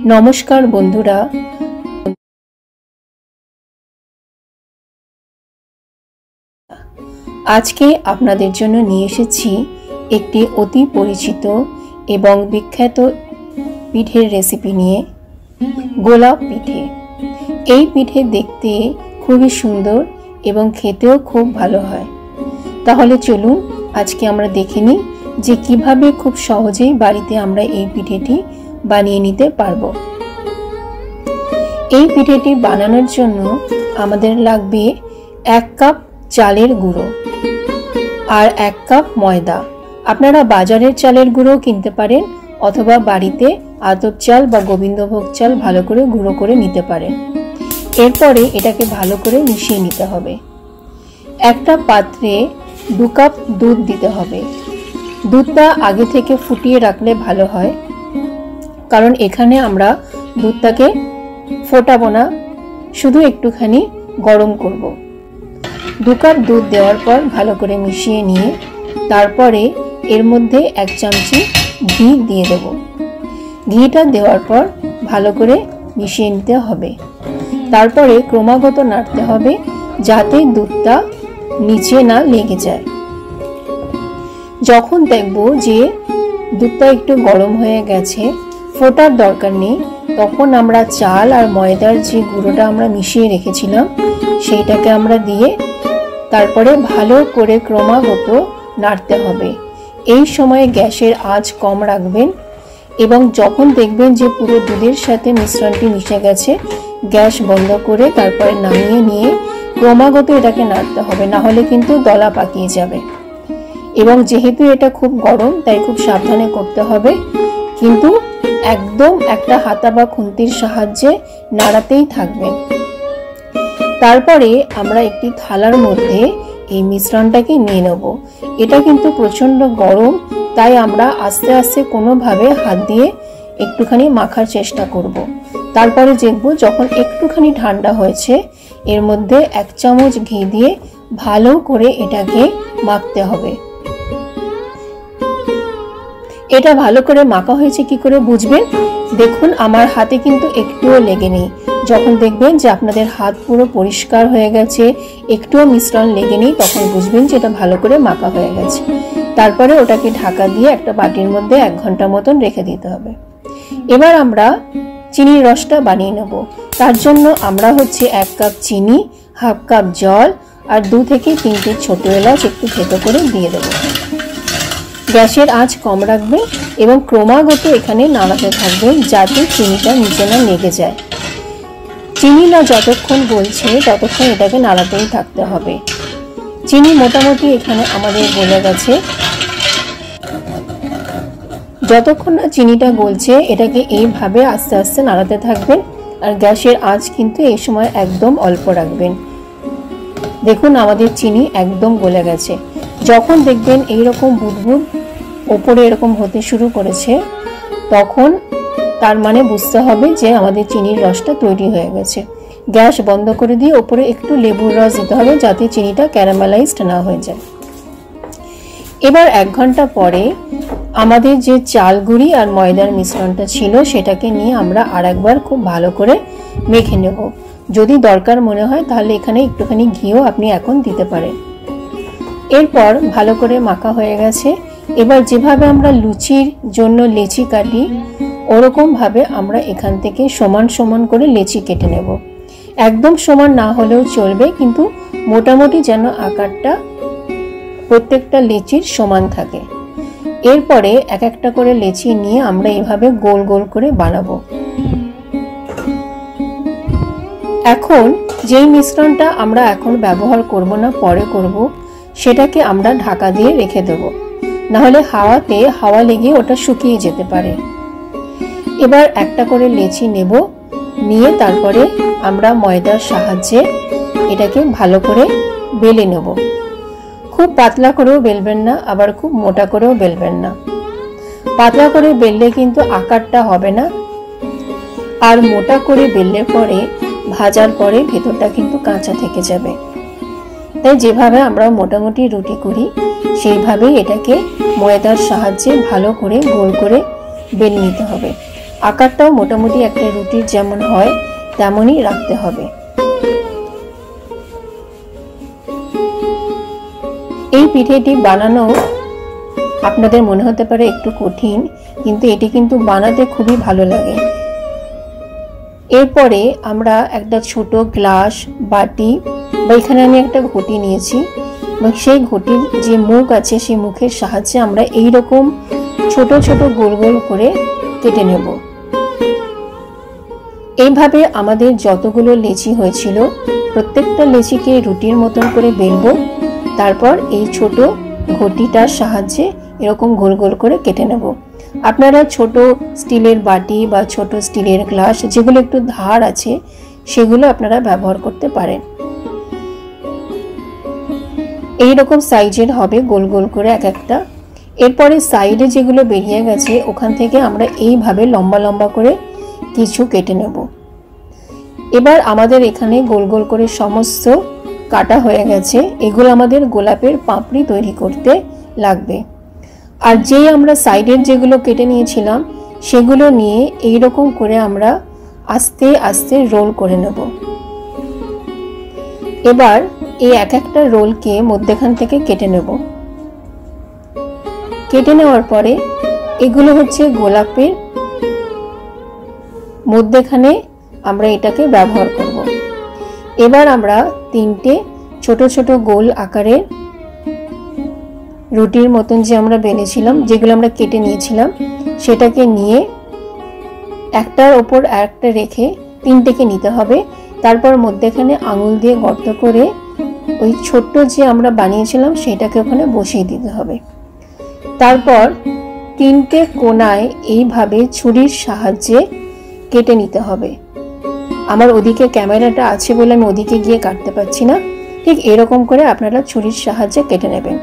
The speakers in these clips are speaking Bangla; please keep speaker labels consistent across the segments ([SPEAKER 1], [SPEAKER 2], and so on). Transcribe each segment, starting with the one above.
[SPEAKER 1] नमस्कार बंधुरा आज के आपनादेर जन्य निये एसेछि एकटी अति परिचित एवं विख्यात पिठेर रेसिपि निये गोलाप पिठे। এই পিঠে देखते खूबই सुंदर एवं खेतेও खूब भालो हय। ताहले चलुन आज के आमरा देखे निই যে কিভাবে খুব সহজেই বাড়িতে আমরা এই পিঠেটি বানিয়ে নিতে পারবো। এই পিঠেটি বানানোর জন্য আমাদের লাগবে 1 কাপ চালের গুঁড়ো আর 1 কাপ ময়দা। আপনারা বাজারের চালের গুঁড়ো কিনতে পারেন অথবা বাড়িতে আতপ চাল বা গোবিন্দভোগ চাল ভালো করে গুঁড়ো করে নিতে পারেন। এরপরে এটাকে ভালো করে মিশিয়ে নিতে হবে। একটা পাত্রে 2 কাপ দুধ দিতে হবে। দুধটা আগে থেকে ফুটিয়ে রাখলে ভালো হয়, কারণ এখানে আমরা দুধটাকে ফোটাবো না, শুধু একটুখানি গরম করব। 2 কাপ দুধ দেওয়ার পর ভালো করে মিশিয়ে নিয়ে তারপরে এর মধ্যে 1 চামচি ঘি দিয়ে দেব। ঘিটা দেওয়ার পর ভালো করে মিশিয়ে নিতে হবে। তারপরে ক্রমাগত নাড়তে হবে যাতে দুধটা নিচে না লেগে যায়। যখন দেখব যে দুধটা একটু গরম হয়ে গেছে, ফোটার দরকার নেই, তখন আমরা চাল আর ময়দার যে গুঁড়োটা আমরা মিশিয়ে রেখেছিলাম সেইটাকে আমরা দিয়ে তারপরে ভালো করে ক্রমাগত নাড়তে হবে। এই সময় গ্যাসের আঁচ কম রাখবেন এবং যখন দেখবেন যে পুরো দুধের সাথে মিশ্রণটি মিশে গেছে, গ্যাস বন্ধ করে তারপরে নামিয়ে নিয়ে ক্রমাগত এটাকে নাড়তে হবে, না হলে কিন্তু দলা পাকিয়ে যাবে। এবং যেহেতু এটা খুব গরম তাই খুব সাবধানে করতে হবে, কিন্তু একদম একটা হাতা বা খুন্তির সাহায্যে নাড়াতেই থাকবেন। তারপরে আমরা একটি থালার মধ্যে এই মিশ্রণটাকে নিয়ে নেব। এটা কিন্তু প্রচন্ড গরম, তাই আমরা আস্তে আস্তে কোনোভাবে হাত দিয়ে একটুখানি মাখার চেষ্টা করব। তারপরে দেখব যখন একটুখানি ঠান্ডা হয়েছে এর মধ্যে 1 চামচ ঘি দিয়ে ভালো করে এটাকে মাখতে হবে। এটা ভালো করে মাখা হয়েছে কি করে বুঝবেন? দেখুন আমার হাতে কিন্তু একটুও লেগে নেই। যখন দেখবেন যে আপনাদের হাত পুরো পরিষ্কার হয়ে গেছে, একটুও মিশ্রণ লেগে নেই, তখন বুঝবেন যে এটা ভালো করে মাখা হয়ে গেছে। তারপরে ওটাকে ঢাকা দিয়ে একটা বাটির মধ্যে 1 ঘন্টা মতন রেখে দিতে হবে। এবার আমরা চিনির রসটা বানিয়ে নেব। তার জন্য আমরা 1 কাপ চিনি, 1/2 কাপ জল আর 2 থেকে 3টে ছোট এলাচ একটু থেতো করে দিয়ে দেব। গ্যাসের আঁচ কম রাখবেন এবং ক্রমাগত এখানে নাড়াতে থাকবেন যাতে চিনিটা নিচে না লেগে যায়। চিনি না যতক্ষণ গলছে ততক্ষণ এটাকে নাড়াতেই থাকতে হবে। চিনি মোটামুটি এখানে আমাদের গলে গেছে। যতক্ষণ না চিনিটা গলছে এটাকে এইভাবে আস্তে আস্তে নাড়াতে থাকবেন আর গ্যাসের আঁচ কিন্তু এই সময় একদম অল্প রাখবেন। দেখুন আমাদের চিনি একদম গলে গেছে। যখন দেখবেন এইরকম বুদবুদ ওপরে এরকম হতে শুরু করেছে, তখন তার মানে বুঝতে হবে যে আমাদের চিনির রসটা তৈরি হয়ে গেছে। গ্যাস বন্ধ করে দিয়ে ওপরে একটু লেবুর রস দিতে হবে যাতে চিনিটা ক্যারামেলাইজড না হয়ে যায়। এবার 1 ঘন্টা পরে আমাদের যে চাল গুঁড়ি আর ময়দার মিশ্রণটা ছিল সেটাকে নিয়ে আমরা আরেকবার খুব ভালো করে মেখে নেব। যদি দরকার মনে হয় তাহলে এখানে একটুখানি ঘিও আপনি এখন দিতে পারেন। এরপর ভালো করে মাখা হয়ে গেছে। এবার যেভাবে আমরা লুচির জন্য লেচি কাটি ওরকম ভাবে আমরা এখান থেকে সমান সমান করে লেচি কেটে নেব। একদম সমান না হলেও চলবে, কিন্তু মোটামুটি যেন আকারটা প্রত্যেকটা লেচির সমান থাকে। এরপরে এক একটা করে লেচি নিয়ে আমরা এইভাবে গোল গোল করে বানাবো। এখন যেই মিশ্রণটা আমরা এখন ব্যবহার করব না, পরে করব, সেটাকে আমরা ঢাকা দিয়ে রেখে দেব, না হলে হাওয়াতে হাওয়া লেগে ওটা শুকিয়ে যেতে পারে। এবার একটা করে লেচি নেব, নিয়ে তারপরে আমরা ময়দার সাহায্যে এটাকে ভালো করে বেলে নেব। খুব পাতলা করেও বেলবেন না, আবার খুব মোটা করেও বেলবেন না। পাতলা করে বেললে কিন্তু আকারটা হবে না, আর মোটা করে বেললে পরে ভাজার পরে ভেতরটা কিন্তু কাঁচা থেকে যাবে। তাই যেভাবে আমরা মোটামুটি রুটি করি সেইভাবেই এটাকে ময়দার সাহায্যে ভালো করে গোল করে বেলে নিতে হবে। আকারটাও মোটামুটি একটা রুটির যেমন হয় তেমনই রাখতে হবে। এই পিঠেটি বানানো আপনাদের মনে হতে পারে একটু কঠিন, কিন্তু এটি কিন্তু বানাতে খুবই ভালো লাগে। এরপরে আমরা একটা ছোট গ্লাস, বাটি বা এখানে আমি একটা ঘটি নিয়েছি, সেই ঘটির যে মুখ আছে সেই মুখের সাহায্যে আমরা এই রকম ছোট ছোট গোল গোল করে কেটে নেব। এইভাবে আমাদের যতগুলো লেচি হয়েছিল প্রত্যেকটা লেচিকে রুটির মতন করে বেলবো, তারপর এই ছোট ঘটিটার সাহায্যে এরকম গোল গোল করে কেটে নেব। আপনারা ছোট স্টিলের বাটি বা ছোট স্টিলের গ্লাস যেগুলো একটু ধার আছে সেগুলো আপনারা ব্যবহার করতে পারেন। এই রকম সাইজের হবে গোল গোল করে এক একটা। এরপরে সাইডে যেগুলো বেরিয়ে গেছে ওখান থেকে আমরা এইভাবে লম্বা লম্বা করে কিছু কেটে নেব। এবার আমাদের এখানে গোল গোল করে সমস্ত কাটা হয়ে গেছে। এগুলো আমাদের গোলাপের পাপড়ি তৈরি করতে লাগবে। আর যেই আমরা সাইডের যেগুলো কেটে নিয়েছিলাম সেগুলো নিয়ে এই রকম করে আমরা আস্তে আস্তে রোল করে নেব। এবার এই এক একটা রোলকে মধ্যখান থেকে কেটে নেব। কেটে নেওয়ার পরে এগুলো হচ্ছে গোলাপের মধ্যখানে আমরা এটাকে ব্যবহার করব। এবার আমরা তিনটে ছোট ছোট গোল আকারের রুটির মতন যে আমরা বেলেছিলাম, যেগুলো আমরা কেটে নিয়েছিলাম, সেটাকে নিয়ে একটার ওপর আরেকটা রেখে তিনটেকে নিতে হবে। তারপর মধ্যখানে আঙুল দিয়ে গর্ত করে ওই ছোট্ট যে আমরা বানিয়েছিলাম সেটাকে ওখানে বসিয়ে দিতে হবে। তারপর তিনটে কোণায় এইভাবে ছুরির সাহায্যে কেটে নিতে হবে। আমার ওদিকে ক্যামেরাটা আছে বলে আমি ওদিকে গিয়ে কাটতে পারছি না, ঠিক এরকম করে আপনারা ছুরির সাহায্যে কেটে নেবেন।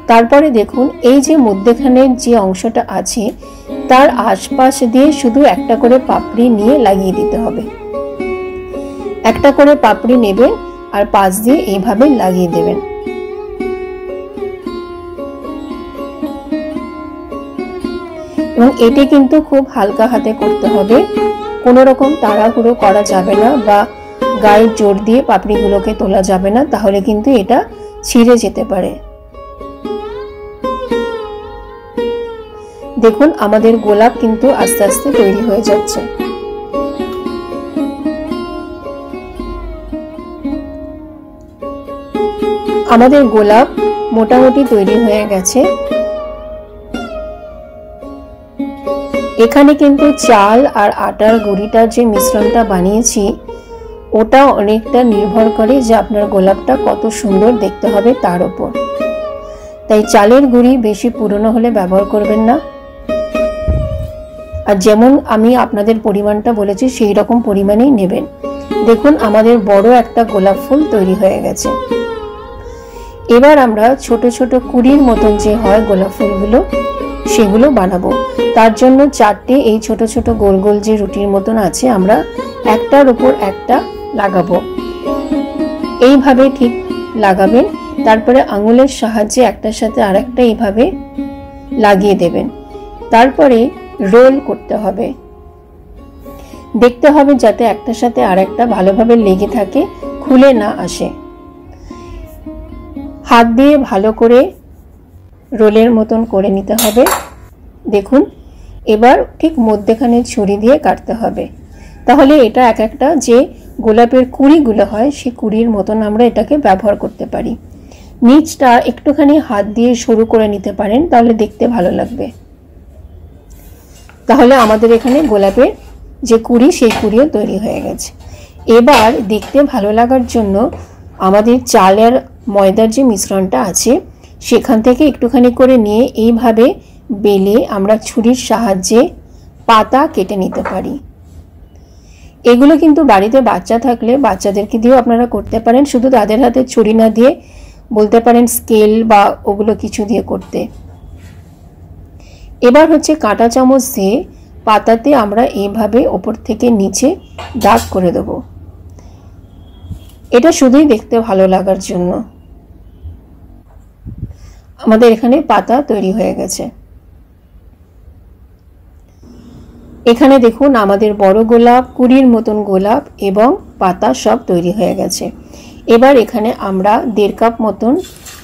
[SPEAKER 1] তারপরে দেখুন এই যে মধ্যখানের যে অংশটা আছে তার আশপাশ দিয়ে শুধু একটা করে পাপড়ি নিয়ে লাগিয়ে দিতে হবে। একটা করে পাপড়ি নেবেন আর পাশ দিয়ে এইভাবে লাগিয়ে দেবেন। এবং এটি কিন্তু খুব হালকা হাতে করতে হবে, কোনো রকম তাড়াহুড়ো করা যাবে না বা গায়ে জোর দিয়ে পাপড়িগুলোকে তোলা যাবে না, তাহলে কিন্তু এটা ছিঁড়ে যেতে পারে। দেখুন আমাদের গোলাপ কিন্তু আস্তে আস্তে তৈরি হয়ে যাচ্ছে। আমাদের গোলাপ মোটামুটি তৈরি হয়ে গেছে। এখানে কিন্তু চাল আর আটার গুঁড়িটার যে মিশ্রণটা বানিয়েছি ওটা অনেকটা নির্ভর করে যে আপনার গোলাপটা কত সুন্দর দেখতে হবে তার উপর। তাই চালের গুঁড়ি বেশি পুরনো হলে ব্যবহার করবেন না, আর যেমন আমি আপনাদের পরিমাণটা বলেছি সেই রকম পরিমাণেই নেবেন। দেখুন আমাদের বড় একটা গোলাপ ফুল তৈরি হয়ে গেছে। এবার আমরা ছোট ছোট কুড়ির মতন যে হয় গোলাপ ফুলগুলো সেগুলো বানাবো। তার জন্য চারটে এই ছোট ছোট গোল গোল যে রুটির মতন আছে আমরা একটার উপর একটা লাগাবো। এইভাবে ঠিক লাগাবেন, তারপরে আঙুলের সাহায্যে একটার সাথে আরেকটা এইভাবে লাগিয়ে দেবেন। তারপরে রোল করতে হবে, দেখতে হবে যাতে একটার সাথে আরেকটা ভালোভাবে লেগে থাকে, খুলে না আসে। হাত দিয়ে ভালো করে রোলের মতন করে নিতে হবে। দেখুন এবার ঠিক মধ্যখানে ছুরি দিয়ে কাটতে হবে, তাহলে এটা এক একটা যে গোলাপের কুঁড়িগুলো হয় সেই কুঁড়ির মতন আমরা এটাকে ব্যবহার করতে পারি। নিচটা একটুখানি হাত দিয়ে সরু করে নিতে পারেন, তাহলে দেখতে ভালো লাগবে। তাহলে আমাদের এখানে গোলাপের যে কুঁড়ি সেই কুঁড়িও তৈরি হয়ে গেছে। এবার দেখতে ভালো লাগার জন্য আমাদের চালের ময়দার যে মিশ্রণটা আছে সেখান থেকে একটুখানি করে নিয়ে এইভাবে বেলে আমরা ছুরির সাহায্যে পাতা কেটে নিতে পারি। এগুলো কিন্তু বাড়িতে বাচ্চা থাকলে বাচ্চাদেরকে দিয়েও আপনারা করতে পারেন, শুধু তাদের হাতে ছুরি না দিয়ে বলতে পারেন স্কেল বা ওগুলো কিছু দিয়ে করতে। এবার হচ্ছে কাঁটা চামচ দিয়ে পাতাতে আমরা এইভাবে ওপর থেকে নিচে দাগ করে দেব। এটা শুধুই দেখতে ভালো লাগার জন্য। আমাদের এখানে পাতা তৈরি হয়ে গেছে। এখানে দেখুন আমাদের বড় গোলাপ, কুড়ির মতন গোলাপ এবং পাতা সব তৈরি হয়ে গেছে। এবার এখানে আমরা 1.5 কাপ মতন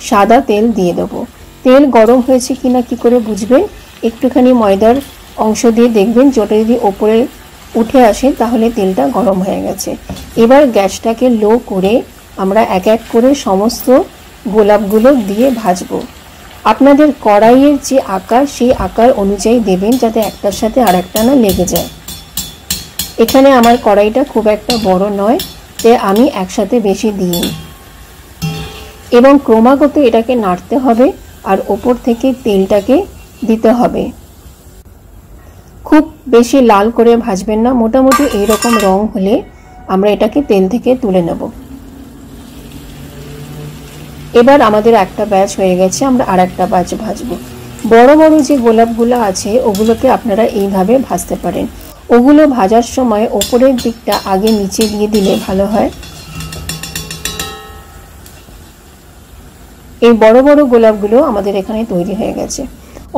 [SPEAKER 1] সাদা তেল দিয়ে দেবো। তেল গরম হয়েছে কিনা কি করে বুঝবেন? একটুখানি ময়দার অংশ দিয়ে দেখবেন, যেটা যদি ওপরে উঠে আসে তাহলে তেলটা গরম হয়ে গেছে। এবার গ্যাসটাকে লো করে আমরা এক এক করে সমস্ত গোলাপগুলো দিয়ে ভাজবো। আপনাদের কড়াইয়ের যে আকার সেই আকার অনুযায়ী দেবেন, যাতে একটার সাথে আর একটা না লেগে যায়। এখানে আমার কড়াইটা খুব একটা বড় নয়, তাই আমি একসাথে বেশি দিইনি। এবং ক্রমাগত এটাকে নাড়তে হবে আর ওপর থেকে তেলটাকে দিতে হবে। খুব বেশি লাল করে ভাজবেন না, মোটামুটি এইরকম রং হলে আমরা এটাকে তেল থেকে তুলে নেব। এবার আমাদের একটা ব্যাচ হয়ে গেছে, আমরা আর একটা ব্যাচ ভাজবো। বড় বড় যে গোলাপগুলো আছে ওগুলোকে আপনারা এইভাবে ভাজতে পারেন। ওগুলো ভাজার সময় ওপরের দিকটা আগে নিচে দিয়ে দিলে ভালো হয়। এই বড় বড় গোলাপগুলো আমাদের এখানে তৈরি হয়ে গেছে।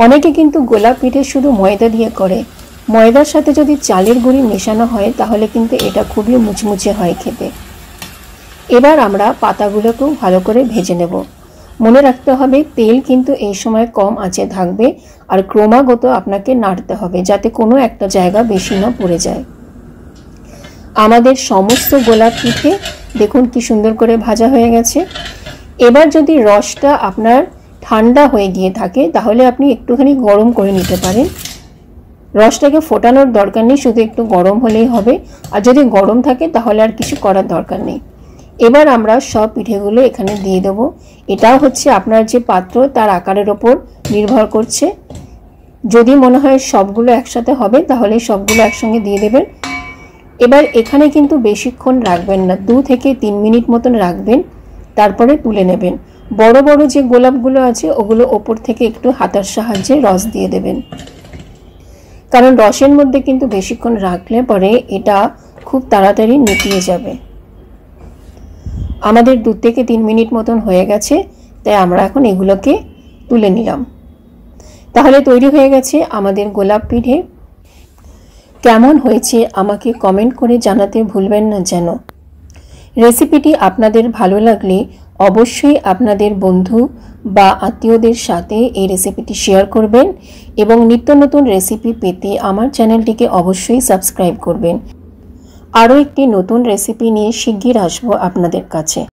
[SPEAKER 1] অনেকে কিন্তু গোলাপ পিঠে শুধু ময়দা দিয়ে করে। ময়দার সাথে যদি চালের গুঁড়ি মেশানো হয় তাহলে কিন্তু এটা খুবই মুচমুচে হয় খেতে। এবার আমরা পাতাগুলোকেও ভালো করে ভেজে নেব। মনে রাখতে হবে তেল কিন্তু এই সময় কম আঁচে থাকবে আর ক্রমাগত আপনাকে নাড়তে হবে যাতে কোনো একটা জায়গা বেশি না পুড়ে যায়। আমাদের সমস্ত গোলাপ পিঠে দেখুন কি সুন্দর করে ভাজা হয়ে গেছে। এবার যদি রসটা আপনার ঠান্ডা হয়ে গিয়ে থাকে তাহলে আপনি একটুখানি গরম করে নিতে পারেন। রসটাকে ফোটানোর দরকার নেই, শুধু একটু গরম হলেই হবে। আর যদি গরম থাকে তাহলে আর কিছু করার দরকার নেই। এবার আমরা সব পিঠেগুলো এখানে দিয়ে দেব। এটাও হচ্ছে আপনার যে পাত্র তার আকারের ওপর নির্ভর করছে। যদি মনে হয় সবগুলো একসাথে হবে তাহলে সবগুলো একসঙ্গে দিয়ে দেবেন। এবার এখানে কিন্তু বেশিক্ষণ রাখবেন না, 2 থেকে 3 মিনিট মতন রাখবেন, তারপরে তুলে নেবেন। বড় বড় যে গোলাপগুলো আছে ওগুলো ওপর থেকে একটু হাতার সাহায্যে রস দিয়ে দেবেন, কারণ রসের মধ্যে কিন্তু বেশিক্ষণ রাখলে পরে এটা খুব তাড়াতাড়ি নেতিয়ে যাবে। আমাদের 2 থেকে 3 মিনিট মতন হয়ে গেছে, তাই আমরা এখন এগুলোকে তুলে নিলাম। তাহলে তৈরি হয়ে গেছে আমাদের গোলাপ পিঠে। কেমন হয়েছে আমাকে কমেন্ট করে জানাতে ভুলবেন না যেন। রেসিপিটি আপনাদের ভালো লাগলে অবশ্যই আপনাদের বন্ধু বা আত্মীয়দের সাথে এই রেসিপিটি শেয়ার করবেন এবং নিত্য নতুন রেসিপি পেতে আমার চ্যানেলটিকে অবশ্যই সাবস্ক্রাইব করবেন। আরও একটি নতুন রেসিপি নিয়ে শিগগির আসবো আপনাদের কাছে।